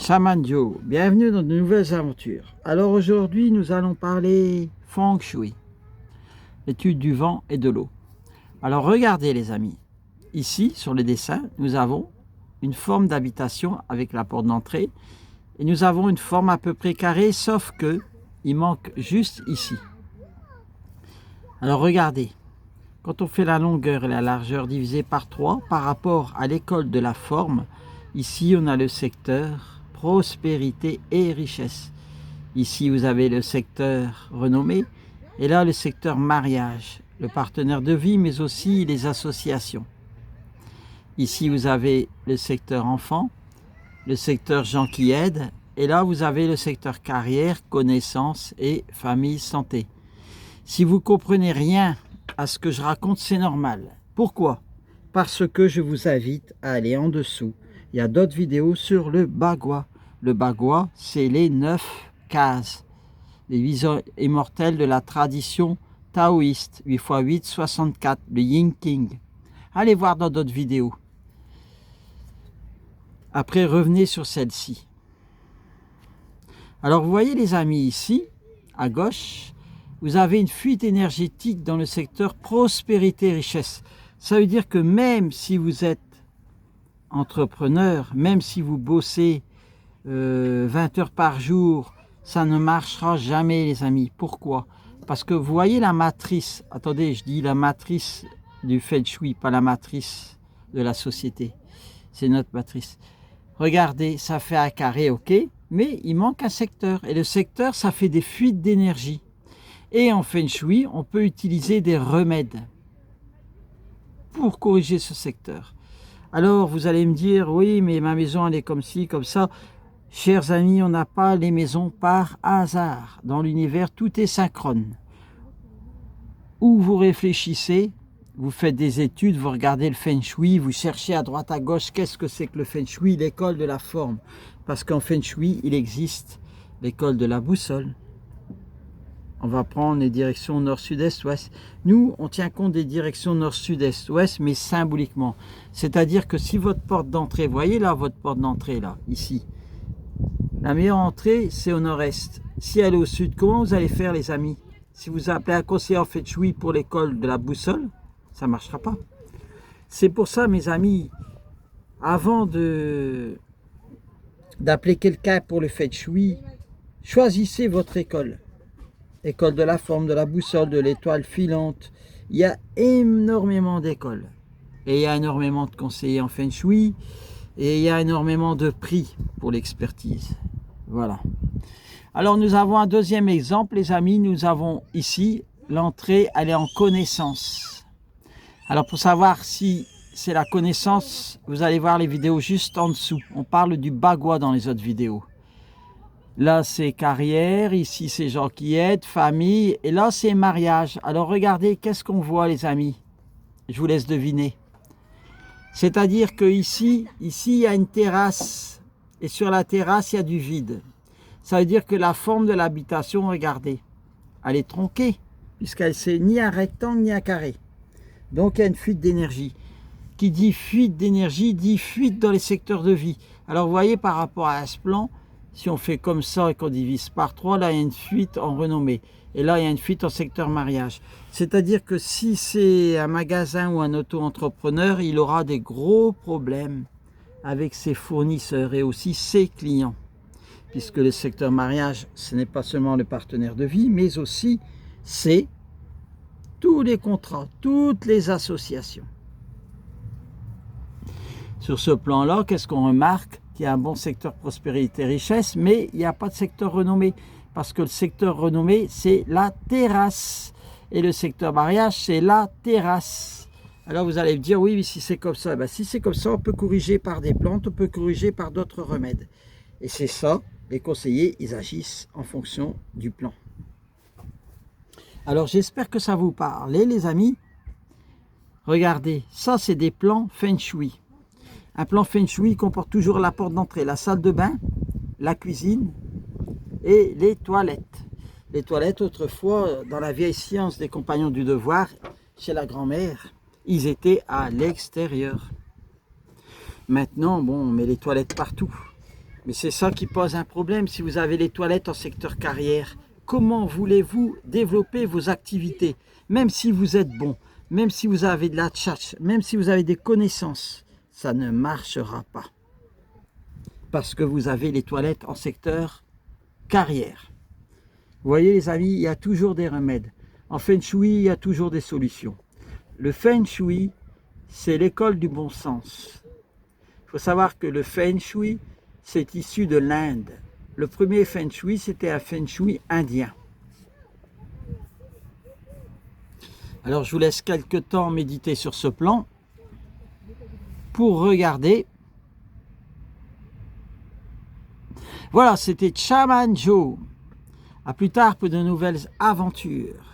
Chaman Joe, bienvenue dans de nouvelles aventures. Alors aujourd'hui nous allons parler Feng Shui, l'étude du vent et de l'eau. Alors regardez les amis, ici sur le dessin nous avons une forme d'habitation avec la porte d'entrée et nous avons une forme à peu près carrée sauf que il manque juste ici. Alors regardez, quand on fait la longueur et la largeur divisée par 3 par rapport à l'école de la forme, ici on a le secteur prospérité et richesse. Ici vous avez le secteur renommée et là le secteur mariage, le partenaire de vie mais aussi les associations. Ici vous avez le secteur enfant, le secteur gens qui aident et là vous avez le secteur carrière, connaissances et famille santé. Si vous comprenez rien à ce que je raconte, c'est normal. Pourquoi? Parce que je vous invite à aller en dessous. Il y a d'autres vidéos sur le bagua. Le bagua, c'est les 9 cases, les visions immortelles de la tradition taoïste. 8 x 8, 64, le Yin King. Allez voir dans d'autres vidéos. Après, revenez sur celle-ci. Alors, vous voyez les amis, ici, à gauche, vous avez une fuite énergétique dans le secteur prospérité-richesse. Ça veut dire que même si vous êtes entrepreneur, même si vous bossez 20 heures par jour, ça ne marchera jamais les amis. Pourquoi? Parce que vous voyez la matrice, attendez, je dis la matrice du Feng Shui, pas la matrice de la société. C'est notre matrice. Regardez, ça fait un carré, ok, mais il manque un secteur. Et le secteur, ça fait des fuites d'énergie. Et en Feng Shui, on peut utiliser des remèdes pour corriger ce secteur. Alors, vous allez me dire, oui, mais ma maison, elle est comme ci, comme ça. Chers amis, on n'a pas les maisons par hasard. Dans l'univers, tout est synchrone. Où vous réfléchissez, vous faites des études, vous regardez le Feng Shui, vous cherchez à droite, à gauche, qu'est-ce que c'est que le Feng Shui, l'école de la forme. Parce qu'en Feng Shui, il existe l'école de la boussole. On va prendre les directions nord, sud, est, ouest. Nous, on tient compte des directions nord, sud, est, ouest, mais symboliquement. C'est-à-dire que si votre porte d'entrée, voyez là votre porte d'entrée, là, ici. La meilleure entrée, c'est au nord-est. Si elle est au sud, comment vous allez faire les amis? Si vous appelez un conseiller en Feng Shui pour l'école de la boussole, ça ne marchera pas. C'est pour ça, mes amis, avant d'appeler quelqu'un pour le Feng Shui, choisissez votre école. École de la forme, de la boussole, de l'étoile filante. Il y a énormément d'écoles. Et il y a énormément de conseillers en Feng Shui. Et il y a énormément de prix pour l'expertise. Voilà. Alors nous avons un deuxième exemple, les amis. Nous avons ici, l'entrée, elle est en connaissance. Alors pour savoir si c'est la connaissance, vous allez voir les vidéos juste en dessous. On parle du bagua dans les autres vidéos. Là, c'est carrière, ici, c'est gens qui aident, famille, et là, c'est mariage. Alors, regardez, qu'est-ce qu'on voit, les amis? Je vous laisse deviner. C'est-à-dire qu'ici, il y a une terrasse, et sur la terrasse, il y a du vide. Ça veut dire que la forme de l'habitation, regardez, elle est tronquée, puisqu'elle c'est ni un rectangle, ni un carré. Donc, il y a une fuite d'énergie. Qui dit fuite d'énergie, dit fuite dans les secteurs de vie. Alors, vous voyez, par rapport à ce plan, si on fait comme ça et qu'on divise par 3, là il y a une fuite en renommée. Et là il y a une fuite en secteur mariage. C'est-à-dire que si c'est un magasin ou un auto-entrepreneur, il aura des gros problèmes avec ses fournisseurs et aussi ses clients. Puisque le secteur mariage, ce n'est pas seulement le partenaire de vie, mais aussi c'est tous les contrats, toutes les associations. Sur ce plan-là, qu'est-ce qu'on remarque? Qu'il y a un bon secteur prospérité-richesse, mais il n'y a pas de secteur renommé. Parce que le secteur renommé, c'est la terrasse. Et le secteur mariage, c'est la terrasse. Alors vous allez me dire, oui, mais si c'est comme ça, ben, si c'est comme ça, on peut corriger par des plantes, on peut corriger par d'autres remèdes. Et c'est ça, les conseillers, ils agissent en fonction du plan. Alors j'espère que ça vous parle, les amis. Regardez, ça c'est des plans Feng Shui. Un plan Feng Shui comporte toujours la porte d'entrée, la salle de bain, la cuisine et les toilettes. Les toilettes, autrefois, dans la vieille science des compagnons du devoir, chez la grand-mère, ils étaient à l'extérieur. Maintenant, bon, on met les toilettes partout. Mais c'est ça qui pose un problème si vous avez les toilettes en secteur carrière. Comment voulez-vous développer vos activités? Même si vous êtes bon, même si vous avez de la tchatch, même si vous avez des connaissances, ça ne marchera pas. Parce que vous avez les toilettes en secteur carrière. Vous voyez les amis, il y a toujours des remèdes. En Feng Shui, il y a toujours des solutions. Le Feng Shui, c'est l'école du bon sens. Il faut savoir que le Feng Shui, c'est issu de l'Inde. Le premier Feng Shui, c'était un Feng Shui indien. Alors je vous laisse quelques temps méditer sur ce plan pour regarder. Voilà, c'était Shaman Joe. À plus tard pour de nouvelles aventures.